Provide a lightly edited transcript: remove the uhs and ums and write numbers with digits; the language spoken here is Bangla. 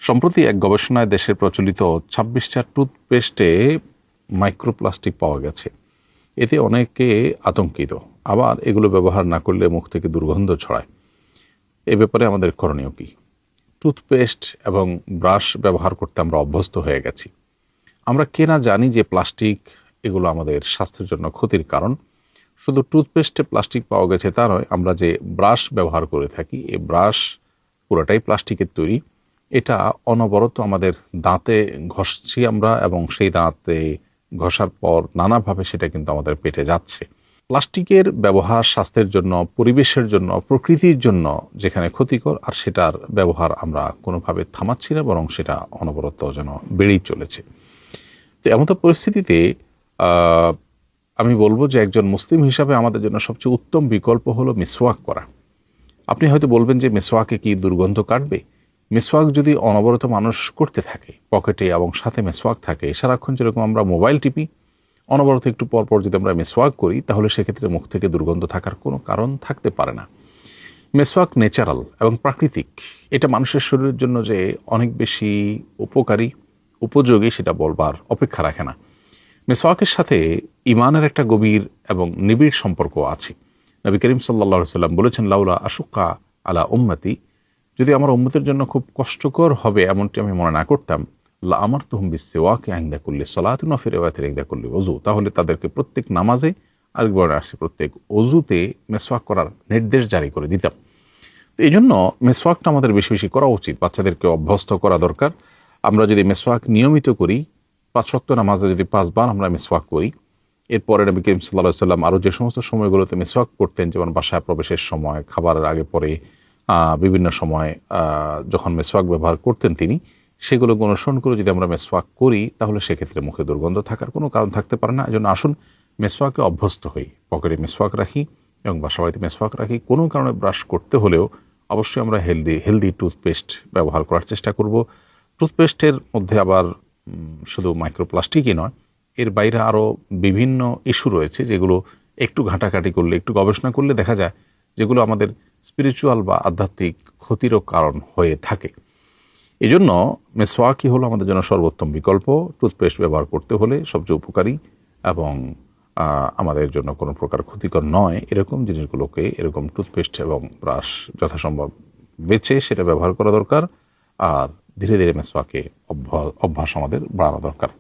সম্প্রতি এক গবেষণায় দেশের প্রচলিত 26টা টুথপেস্টে মাইক্রোপ্লাস্টিক পাওয়া গেছে। এতে অনেকে আতঙ্কিত, আবার এগুলো ব্যবহার না করলে মুখ থেকে দুর্গন্ধ ছড়ায়। এ ব্যাপারে আমাদের করণীয় কি? টুথপেস্ট এবং ব্রাশ ব্যবহার করতে আমরা অভ্যস্ত হয়ে গেছি। আমরা কেনা জানি যে প্লাস্টিক এগুলো আমাদের স্বাস্থ্যের জন্য ক্ষতির কারণ। শুধু টুথপেস্টে প্লাস্টিক পাওয়া গেছে তা নয়, আমরা যে ব্রাশ ব্যবহার করে থাকি এই ব্রাশ পুরোটাই প্লাস্টিকের তৈরি। এটা অনবরত আমাদের দাঁতে ঘষছি আমরা, এবং সেই দাঁতে ঘষার পর নানাভাবে সেটা কিন্তু আমাদের পেটে যাচ্ছে। প্লাস্টিকের ব্যবহার স্বাস্থ্যের জন্য, পরিবেশের জন্য, প্রকৃতির জন্য যেখানে ক্ষতিকর, আর সেটার ব্যবহার আমরা কোনোভাবে থামাচ্ছি না, বরং সেটা অনবরত যেন বেড়েই চলেছে। তো এমন পরিস্থিতিতে আমি বলবো যে একজন মুসলিম হিসাবে আমাদের জন্য সবচেয়ে উত্তম বিকল্প হলো মিসওয়াক করা। আপনি হয়তো বলবেন যে মিসওয়াকে কি দুর্গন্ধ কাটবে? মিসওয়াক যদি অনবরত মানুষ করতে থাকে, পকেটে এবং সাথে মিসওয়াক থাকে, সারাক্ষণ যেরকম আমরা মোবাইল টিপি, অনবরত একটু পরপর যদি আমরা মিসওয়াক করি, তাহলে সেক্ষেত্রে মুখ থেকে দুর্গন্ধ থাকার কোনো কারণ থাকতে পারে না। মিসওয়াক ন্যাচারাল এবং প্রাকৃতিক। এটা মানুষের শরীরের জন্য যে অনেক বেশি উপকারী, উপযোগী, সেটা বলবার অপেক্ষা রাখে না। মিসওয়াকের সাথে ইমানের একটা গভীর এবং নিবিড় সম্পর্ক আছে। নবী করিম সাল্লাল্লাহু আলাইহি ওয়াসাল্লাম বলেছেন, লাউলা আশুক্কা আলা উম্মতি, যদি আমার উম্মতের জন্য খুব কষ্টকর হবে এমনটি আমি মনে না করতাম, লা আমারতুহুম বিসওয়াকি ইনদা কুল্লি সালাতিন ওয়া ফি রিওয়ায়াতিন ইনদা কুল্লি ওযু, তাহলে তাদেরকে প্রত্যেক নামাজে, আরেকবার আসছে প্রত্যেক ওযুতে মেসওয়াক করার নির্দেশ জারি করে দিতাম। তো এই জন্য মেসওয়াকটা আমাদের বেশি বেশি করা উচিত, বাচ্চাদেরকে অভ্যস্ত করা দরকার। আমরা যদি মেসওয়াক নিয়মিত করি, 5 ওয়াক্ত নামাজে যদি 5 বার আমরা মেসওয়াক করি, এরপরে নবী করিম সাল্লাল্লাহু আলাইহি ওয়াসাল্লাম আরও যে সমস্ত সময়গুলোতে মেসওয়াক করতেন, যেমন বাসায় প্রবেশের সময়, খাবারের আগে পরে, বিভিন্ন সময় যখন মেসওয়াক ব্যবহার করতেন তিনি, সেগুলোকে অনুসরণ করে যদি আমরা মেসওয়াক করি, তাহলে সেক্ষেত্রে মুখে দুর্গন্ধ থাকার কোনো কারণ থাকতে পারে না। এই জন্য আসুন মেসওয়াকে অভ্যস্ত হই, পকেটে মেসওয়াক রাখি এবং বাসাবাড়িতে মেসওয়াক রাখি। কোনো কারণে ব্রাশ করতে হলেও অবশ্যই আমরা হেলদি টুথপেস্ট ব্যবহার করার চেষ্টা করব। টুথপেস্টের মধ্যে আবার শুধু মাইক্রোপ্লাস্টিকই নয়, এর বাইরে আরও বিভিন্ন ইস্যু রয়েছে, যেগুলো একটু ঘাটাঘাটি করলে, একটু গবেষণা করলে দেখা যায় যেগুলো আমাদের স্পিরিচুয়াল বা আধ্যাত্মিক ক্ষতিরও কারণ হয়ে থাকে। এই জন্য মেসওয়াকই হলো আমাদের জন্য সর্বোত্তম বিকল্প। টুথপেস্ট ব্যবহার করতে হলে সবচেয়ে উপকারী এবং আমাদের জন্য কোনো প্রকার ক্ষতিকর নয়, এরকম জিনিসগুলোকে, এরকম টুথপেস্ট এবং ব্রাশ যথাসম্ভব বেছে সেটা ব্যবহার করা দরকার। আর ধীরে ধীরে মেসওয়াকে অভ্যাস আমাদের বাড়ানো দরকার।